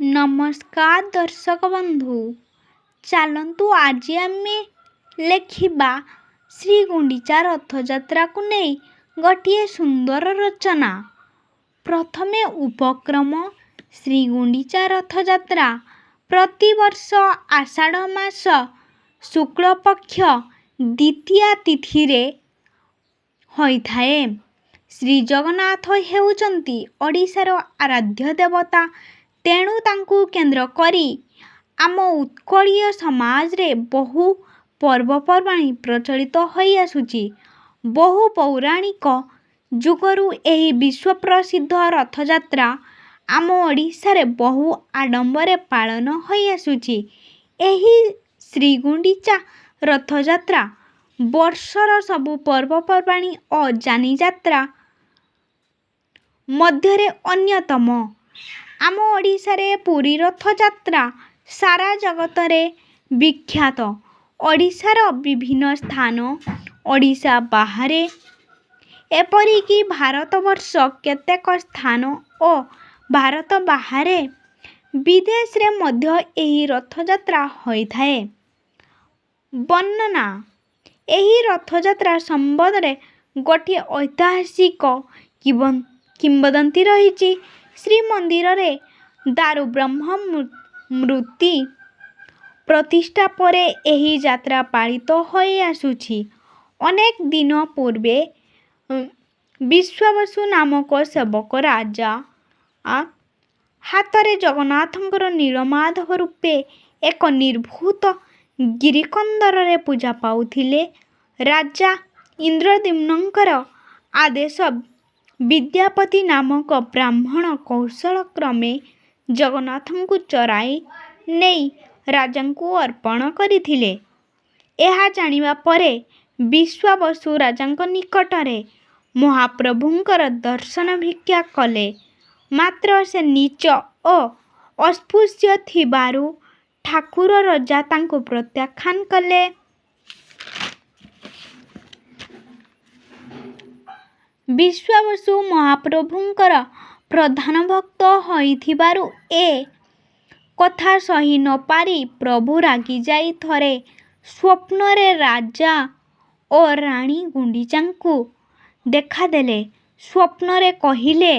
नमस्कार दर्शक बंधु चलतु आज आम लेखिबा श्री गुंडीचा रथयात्रा को नहीं गोटे सुंदर रचना। प्रथमे उपक्रम श्री गुंडीचा रथयात्रा प्रतिवर्ष आषाढ़ मास शुक्ल पक्ष द्वितीया तिथि रे होइथाए। श्री जगन्नाथ हेउचंती ओडिशार आराध्य देवता। तेणु तांकु केंद्र करी आम उत्कलीय समाज रे बहु पर्वपर्वाणी प्रचलित होई आसुची। बहु पौराणिक जुगरु एही विश्व प्रसिद्ध रथयात्रा आम ओडिशा रे बहु आडंबरे पालन होई आसुची। एही श्री गुंडीचा रथयात्रा वर्षर सबु पर्वपर्वाणी और जानी यात्रा मध्यरे अन्यतम। आम ओडिशा रे पुरी रथयात्रा सारा जगत रे विख्यात। ओडिशार विभिन्न स्थान ओडिशा बाहरे एपरिकी भारतवर्ष केतेक स्थान और भारत बाहरे विदेश रे मध्य एही रथयात्रा होइथाए। वर्णना एही रथयात्रा संबंधरे गोटे ऐतिहासिक किंवदंती रही। श्रीमंदिर रे दारु ब्रह्म मूर्ति प्रतिष्ठा परे एही यात्रा पालित होई आसुछि। अनेक दिन पूर्वे विश्वावसु नामक सेवक राजा हाथ रे जगन्नाथंकर नीलमाधव रूपे एक निर्भूत गिरिकंदर रे पूजा पाउथिले। राजा इंद्रद्युम्नंकर आदेश विद्यापति नामक ब्राह्मण कौशल क्रमे जगन्नाथंकु चराई नहीं राजांकु अर्पण करिथिले। एहा जानिबा परे विश्वावसु राजांक निकटरे महाप्रभुंकर दर्शन भिक्षा कले। मात्र से नीच और अस्पृश्य थिबारु ठाकुर राजा तांको प्रत्याख्यान कले। विश्वावसु महाप्रभुंकर प्रधान भक्त होइथिबारु ए कथा सही न पारी प्रभु रागी जाई थरे स्वप्न रे राजा और रानी गुंडीचांकु देखा देले। स्वप्न रे कहिले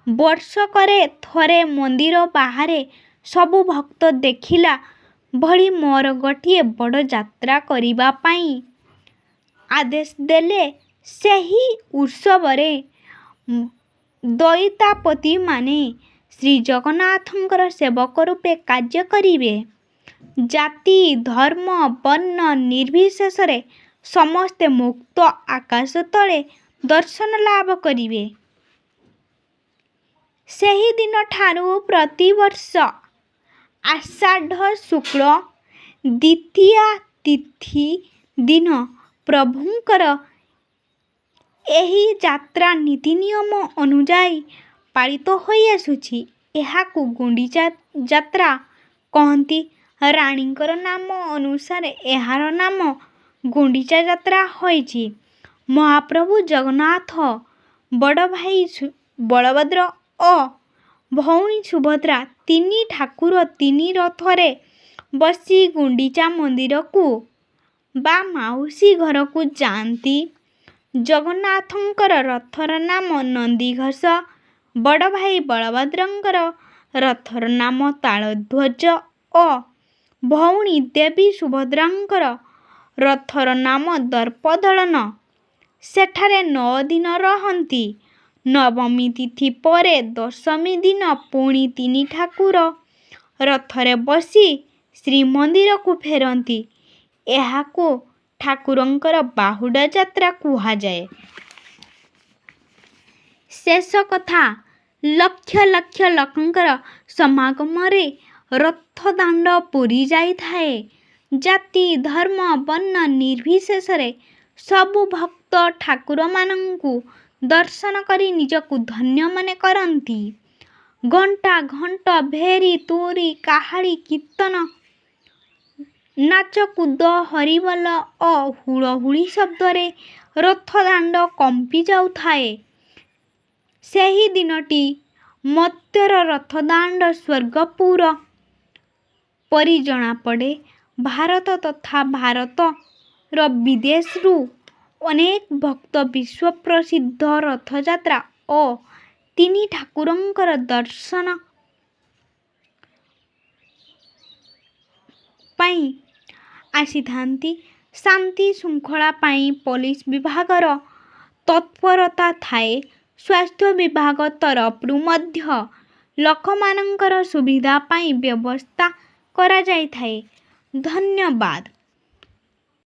वर्षकरे थरे मंदिर बाहरे सबु भक्त देखिला भली मोर गोटिए बड़ यात्रा करिबा पाई आदेश देले। सेही उत्सवरे दैतापति माने श्री जगन्नाथंकर सेवक रूपे कार्य करिवे। जाति धर्म वर्ण निर्विशेष रे समस्ते मुक्त आकाश तले दर्शन लाभ करिवे। सेही दिन ठारू प्रतिवर्ष आषाढ़ शुक्ल द्वितीया तिथि दिन प्रभुंकर एही यात्रा नीति नियम अनुजाई पालित होई आसुछि। एहाकु गुंडीचा यात्रा कहंती। राणींकर नाम अनुसार एहार नाम गुंडीचा यात्रा होइछि। महाप्रभु जगन्नाथ बड़ भाई बलभद्र और भौणी सुभद्रा तीनी ठाकुर तीनी रथरे बसी गुंडीचा मंदिर को बा माउसी घर को जाती। जगन्नाथंकर रथर नाम नंदीघोष। बड़ भाई बलभद्रंकर रथर नाम तालध्वज और भौणी देवी सुभद्रांकर रथर नाम दर्पदलन। सेठारे 9 दिन रहंती। नवमी तिथि परे दशमी दिन पुणी तीनी ठाकुर रथरे बसी श्रीमंदिर को फेरंती। एहाको ठाकुरंकर बाहुडा यात्रा कुहा जाए। शेष कथा लक्ष लक्ष लोकंकर समागम रे रथ दांड पुरी जाई थाए। जाति धर्म वर्ण निर्विशेष रे सबु भक्त ठाकुर मानंकु दर्शन करी निजकु धन्य मने करंती। घंटा घंट भेरी तुरी काहाली कीर्तन नाच कूद हरिबोल और हुड़हुड़ी शब्द रे रथ दांड कंपी जाउथाए। सेही दिनटी ମର୍ତ୍ତ୍ୟର ରଥଦାଣ୍ଡ ସ୍ୱର୍ଗପୁର ପରି ଜଣାପଡ଼େ। ଭାରତ ତଥା ଭାରତର ବିଦେଶରୁ ଅନେକ ଭକ୍ତ ବିଶ୍ୱପ୍ରସିଦ୍ଧ ରଥଯାତ୍ରା ଓ ତିନି ଠାକୁରଙ୍କର ଦର୍ଶନ ପାଇଁ ଆସିଥାନ୍ତି। ଶାନ୍ତି ଶୃଙ୍ଖଳା ପାଇଁ ପୋଲିସ ବିଭାଗର ତତ୍ପରତା ଥାଏ। ସ୍ୱାସ୍ଥ୍ୟ ବିଭାଗ ତରଫରୁ ମଧ୍ୟ ଲୋକମାନଙ୍କର ସୁବିଧା ପାଇଁ ବ୍ୟବସ୍ଥା କରାଯାଇଥାଏ। ଧନ୍ୟବାଦ।